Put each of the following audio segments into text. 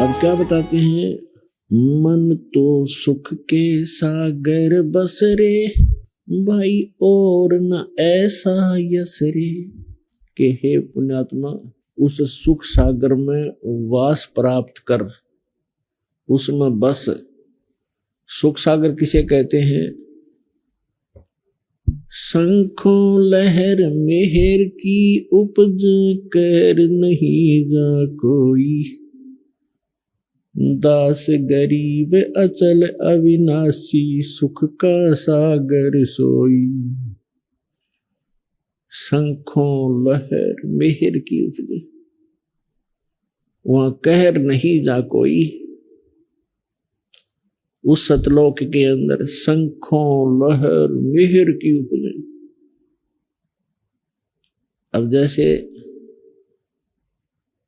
अब क्या बताते हैं, मन तो सुख के सागर बस रे भाई और न ऐसा यस रे, कि हे पुण्यात्मा उस सुख सागर में वास प्राप्त कर, उसमें बस। सुख सागर किसे कहते हैं? शंखों लहर मेहर की उपज कर नहीं जा कोई, दास गरीब अचल अविनाशी सुख का सागर सोई। शंखों लहर मेहर की उपज, वहां कहर नहीं जा कोई। उस सतलोक के अंदर शंखों लहर मेहर की उपज। अब जैसे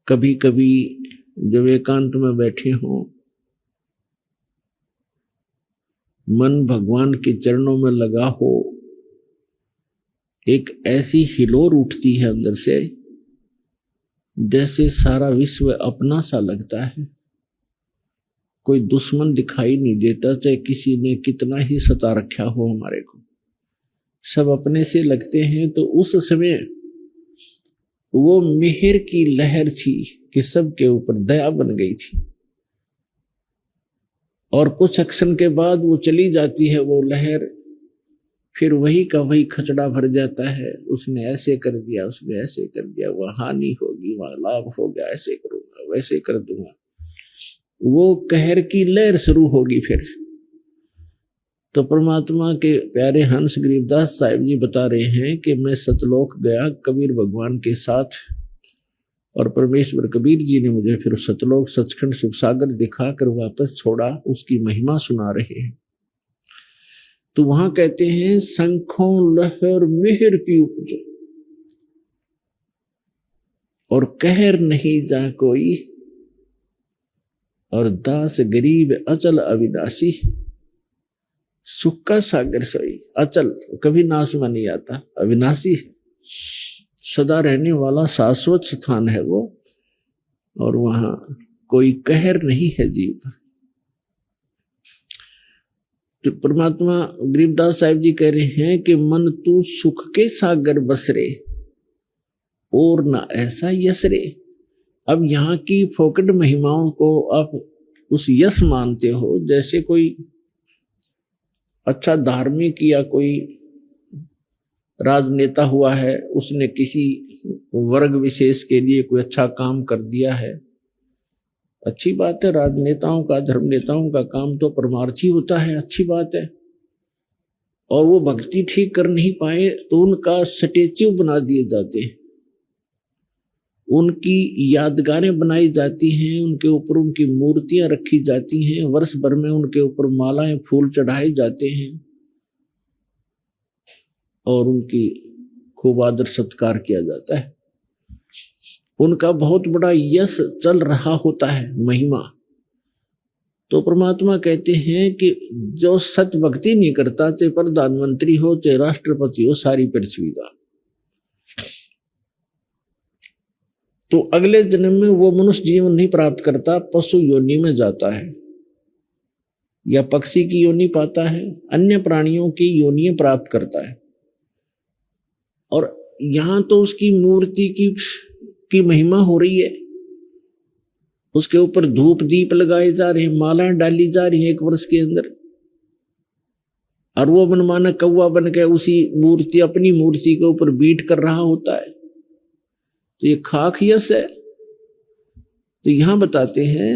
कभी कभी जब एकांत में बैठे हों, मन भगवान के चरणों में लगा हो, एक ऐसी हिलोर उठती है अंदर से जैसे सारा विश्व अपना सा लगता है। कोई दुश्मन दिखाई नहीं देता, चाहे किसी ने कितना ही सता रखा हो हमारे को, सब अपने से लगते हैं। तो उस समय वो मेहर की लहर थी कि सबके ऊपर दया बन गई थी, और कुछ क्षण के बाद वो चली जाती है वो लहर, फिर वही का वही खचड़ा भर जाता है। उसने ऐसे कर दिया, उसने ऐसे कर दिया, वहां हानि होगी, वहां लाभ हो गया, ऐसे करूंगा, वैसे कर दूंगा। वो कहर की लहर शुरू होगी फिर। तो परमात्मा के प्यारे हंस गरीबदास साहिब जी बता रहे हैं कि मैं सतलोक गया कबीर भगवान के साथ, और परमेश्वर कबीर जी ने मुझे फिर सतलोक सचखंड सुख सागर दिखाकर वापस छोड़ा, उसकी महिमा सुना रहे हैं। तो वहां कहते हैं शंखों लहर मेहर की उपज, और कहर नहीं जा कोई, और दास गरीब अचल अविनाशी सुख का सागर सोई। अचल कभी नाश में नहीं आता, अविनाशी है, सदा रहने वाला शाश्वत स्थान है वो, और वहां कोई कहर नहीं है जीव। तो परमात्मा गरीबदास साहिब जी कह रहे हैं कि मन तू सुख के सागर बस रे और ना ऐसा यस रे। अब यहाँ की फोकट महिमाओं को आप उस यश मानते हो, जैसे कोई अच्छा धार्मिक या कोई राजनेता हुआ है, उसने किसी वर्ग विशेष के लिए कोई अच्छा काम कर दिया है, अच्छी बात है। राजनेताओं का, धर्म नेताओं का काम तो परमार्थी होता है, अच्छी बात है। और वो भक्ति ठीक कर नहीं पाए तो उनका स्टैच्यू बना दिए जाते हैं, उनकी यादगारें बनाई जाती हैं, उनके ऊपर उनकी मूर्तियां रखी जाती हैं, वर्ष भर में उनके ऊपर मालाएं फूल चढ़ाए जाते हैं, और उनकी खूब आदर सत्कार किया जाता है। उनका बहुत बड़ा यश चल रहा होता है, महिमा। तो परमात्मा कहते हैं कि जो सत भक्ति नहीं करता, चाहे प्रधानमंत्री हो चाहे राष्ट्रपति हो, सारी पृथ्वी का, तो अगले जन्म में वो मनुष्य जीवन नहीं प्राप्त करता, पशु योनि में जाता है, या पक्षी की योनि पाता है, अन्य प्राणियों की योनियां प्राप्त करता है। और यहां तो उसकी मूर्ति की महिमा हो रही है, उसके ऊपर धूप दीप लगाए जा रहे हैं, मालाएं डाली जा रही है एक वर्ष के अंदर, और वो मनमाना कौवा बन के उसी मूर्ति, अपनी मूर्ति के ऊपर बीट कर रहा होता है। तो ये खाक यश है। तो यहां बताते हैं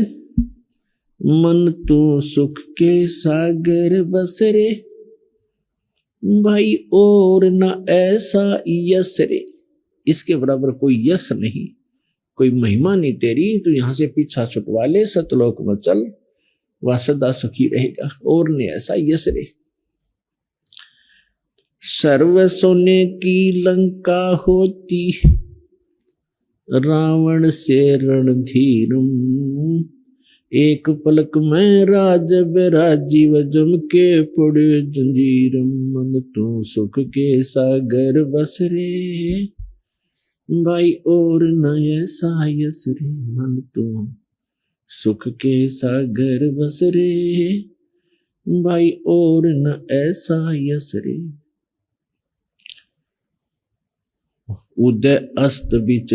मन तू सुख के सागर बस रे भाई और ना ऐसा यश रे, इसके बराबर कोई यश नहीं, कोई महिमा नहीं तेरी, तो यहां से पीछा छुटवा ले, सतलोक में चल, वह सदा सुखी रहेगा, और ने ऐसा यश रे। सर्व सोने की लंका होती रावण से रणधीरम, एक पलक में राज राजीव जम के पड़े जंजीरम। मन तू सुख के सागर बस रे भाई और न ऐसा यस रे, मन तू सुख के सागर बस रे भाई और न ऐसा यस रे। उदय अस्त बीच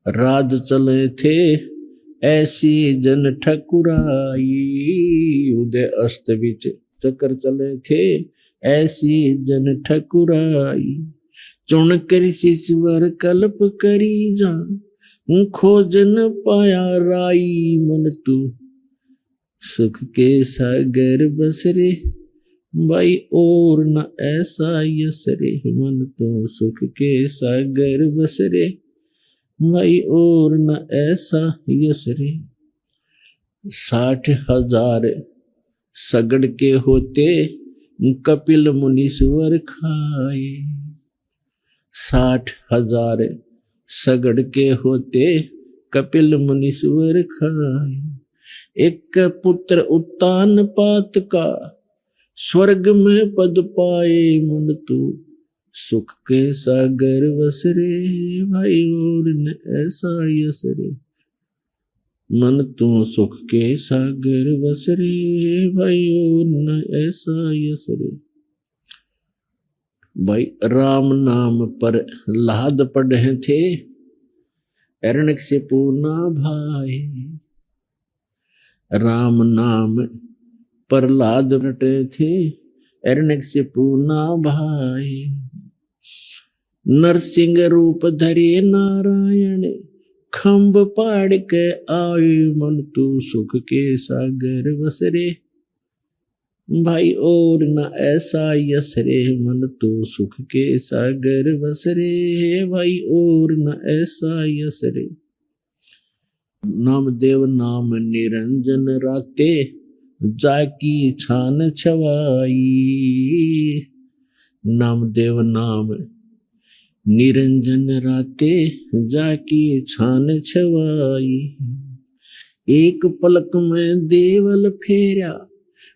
राज चले थे ऐसी जन ठकुराई। उदय अस्त बीच चक्कर चले थे ऐसी जन ठकुराई। चुन कर शिश्वर कल्प करी जा खोज न पाया राई। मन तू सुख के सागर बस रे भाई और न ऐसा यस रे। मन तू सुख के सागर बस रे भाई और न ऐसा यस रे। 60,000 सगड़ के होते कपिल मुनीश्वर खाए। 60,000 सगड़ के होते कपिल मुनीश्वर खाए। एक पुत्र उत्तान पात का स्वर्ग में पद पाए। मन तू सुख के सागर बस रे भाई और न ऐसा यस रे। मन तू सुख के सागर बस रे भाई और न ऐसा यस रे। भाई राम नाम पर लाद पढ़े थे एरण्य से पूना भाई। राम नाम पर लाद रटे थे एरण्य से पूना भाई। नरसिंह रूप धरे नारायण खम्ब पाड़ के आए। मन तू सुख के सागर बस रे भाई और न ऐसा यस रे। मन तू सुख के सागर बस रे भाई और न ऐसा यस रे। नामदेव नाम निरंजन राते जाकी छान छवाई। नामदेव नाम निरंजन राते जाकी छान छवाई। एक पलक में देवल फेरा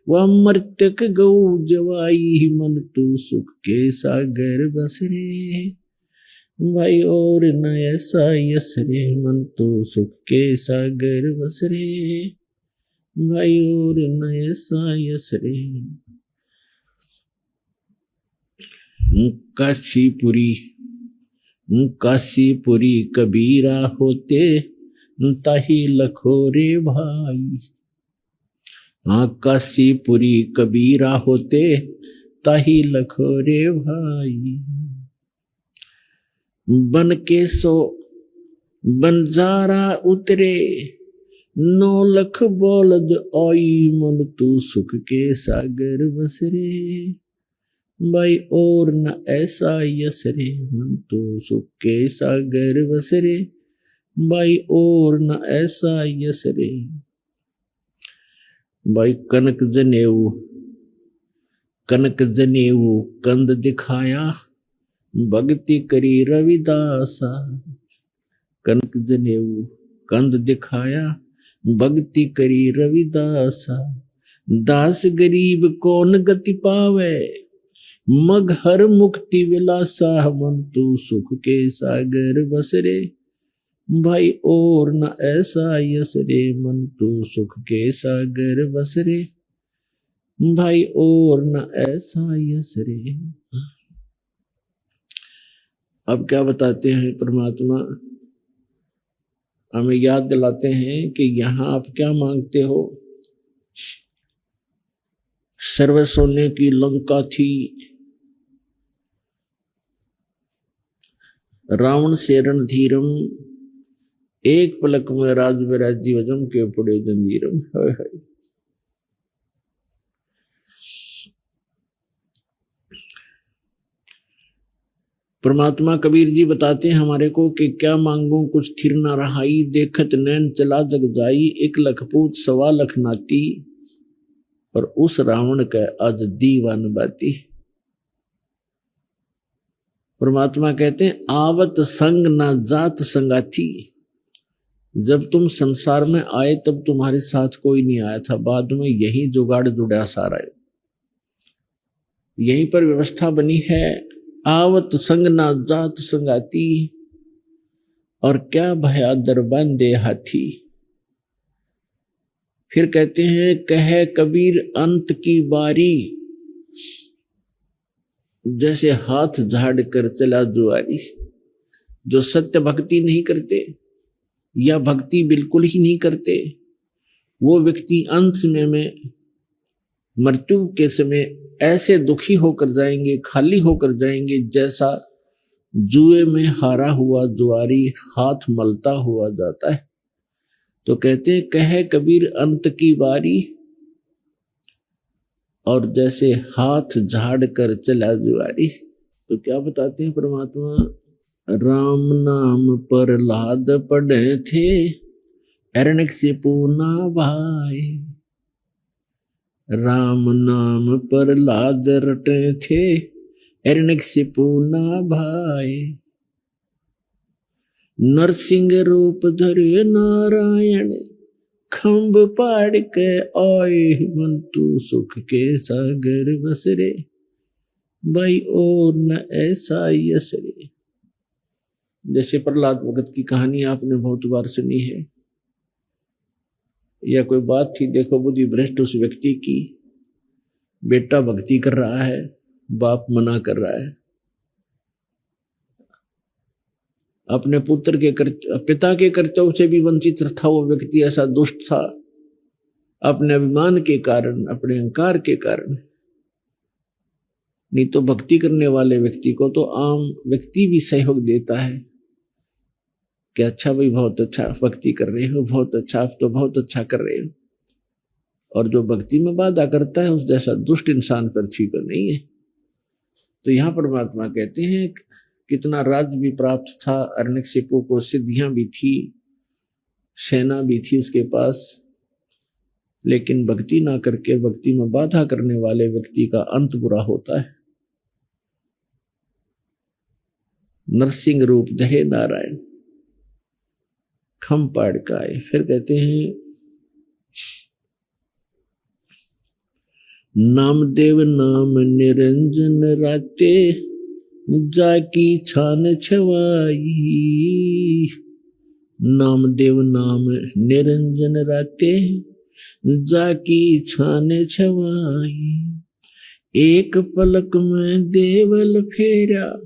वह मर्तक गौ जवाई। मन तू सुख के सागर बस रे भाई और न ऐसा यस रे। मन तू सुख के सागर बस रे भाई और न ऐसा यस रे। काशीपुरी कबीरा होते ताही लखोरे भाई। हाँ काशीपुरी कबीरा होते ताही लखोरे भाई। बन के सो बंजारा उतरे 9 लाख बौलद आई। मन तू सुख के सागर बस रे भाई और न ऐसा यस रे। मन तू सुख के सागर बस रे भाई और न ऐसा यस रे। भाई कनक जनेऊ कंद दिखाया भक्ति करी रविदासा। कनक जनेऊ कंद दिखाया भक्ति करी रविदासा। दास गरीब कौन गति पावे मग हर मुक्ति विलासा। मन तू सुख के सागर बस रे भाई और न ऐसा यस रे। मन तू सुख के सागर बस रे भाई और न ऐसा यस रे। अब क्या बताते हैं परमात्मा हमें याद दिलाते हैं कि यहां आप क्या मांगते हो। सर्व सोने की लंका थी, रावण से रणधीरम, एक पलक में राज विराजी वजम के पड़े जंजीरम। परमात्मा कबीर जी बताते हैं हमारे को कि क्या मांगू कुछ थिर न रहाई, देखत नैन चला जग जाई, 1 लाख पूत 1.25 लाख नाती, और उस रावण का आज दीवान बाती। परमात्मा कहते हैं आवत संग ना जात संगाती। जब तुम संसार में आए तब तुम्हारे साथ कोई नहीं आया था, बाद में यही जुगाड़ जुड़ा सारा है, यहीं पर व्यवस्था बनी है। आवत संग ना जात संगाती, और क्या भया दरबान दे हाथी। फिर कहते हैं कहे कबीर अंत की बारी, जैसे हाथ झाड़ कर चला जुआरी। जो सत्य भक्ति नहीं करते या भक्ति बिल्कुल ही नहीं करते, वो व्यक्ति अंत समय में, मृत्यु के समय ऐसे दुखी होकर जाएंगे, खाली होकर जाएंगे, जैसा जुए में हारा हुआ जुआरी हाथ मलता हुआ जाता है। तो कहते हैं कहे कबीर अंत की बारी, और जैसे हाथ झाड़ कर चला जुआरी। तो क्या बताते हैं परमात्मा, राम नाम प्रहलाद पढ़े थे, हिरण्यकशिपु ना भाए। राम नाम प्रहलाद रटे थे, हिरण्यकशिपु ना भाए। नरसिंह रूप धरे नारायण, खम्भ पाड़ के आए मन तू सुख के सागर बसरे। भाई और न ऐसा यसरे। जैसे प्रहलाद भगत की कहानी आपने बहुत बार सुनी है, या कोई बात थी, देखो बुद्धि भ्रष्ट उस व्यक्ति की, बेटा भक्ति कर रहा है, बाप मना कर रहा है। अपने पुत्र के पिता के कर्तव्य से भी वंचित था वो व्यक्ति, ऐसा दुष्ट था अपने अभिमान के कारण, अपने अहंकार के कारण। नहीं तो भक्ति करने वाले व्यक्ति को तो आम व्यक्ति भी सहयोग देता है कि अच्छा भाई बहुत अच्छा भक्ति कर रहे हो, बहुत अच्छा, आप तो बहुत अच्छा कर रहे हो। और जो भक्ति में बाधा करता है उस जैसा दुष्ट इंसान पृथ्वी पर नहीं है। तो यहां परमात्मा कहते हैं कितना राज्य भी प्राप्त था हिरण्यकशिपु को, सिद्धियां भी थी, सेना भी थी उसके पास, लेकिन भक्ति ना करके भक्ति में बाधा करने वाले व्यक्ति का अंत बुरा होता है। नरसिंह रूप धरे नारायण, खम पाड़ का आए। फिर कहते हैं नामदेव नाम निरंजन राते, जाकी छान छवाई। नामदेव नाम निरंजन राते, जाकी छान छवाई। एक पलक में देवल फेरा,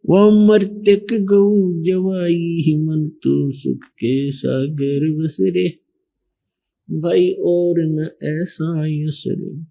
वो मर्त्यक गौ जवाई। मन तो सुख के सागर बसरे, भाई और न ऐसा यसरे।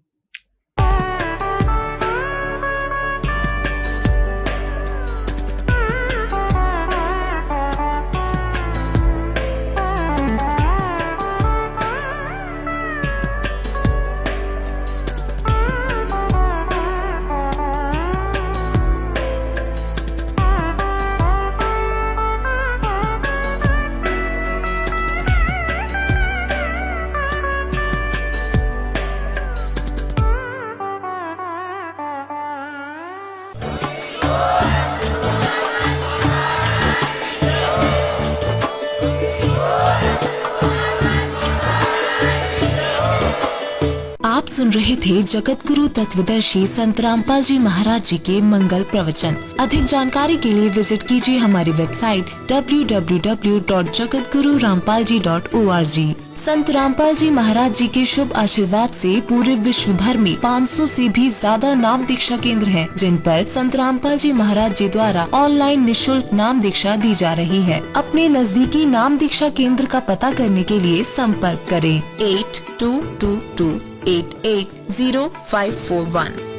आप सुन रहे थे जगत गुरु तत्वदर्शी संत रामपाल जी महाराज जी के मंगल प्रवचन। अधिक जानकारी के लिए विजिट कीजिए हमारी वेबसाइट www.jagatgururampalji.org। संत रामपाल जी महाराज जी के शुभ आशीर्वाद से पूरे विश्व भर में 500 से भी ज्यादा नाम दीक्षा केंद्र हैं, जिन पर संत रामपाल जी महाराज जी द्वारा ऑनलाइन निशुल्क नाम दीक्षा दी जा रही है। अपने नजदीकी नाम दीक्षा केंद्र का पता करने के लिए संपर्क करें 8222880541।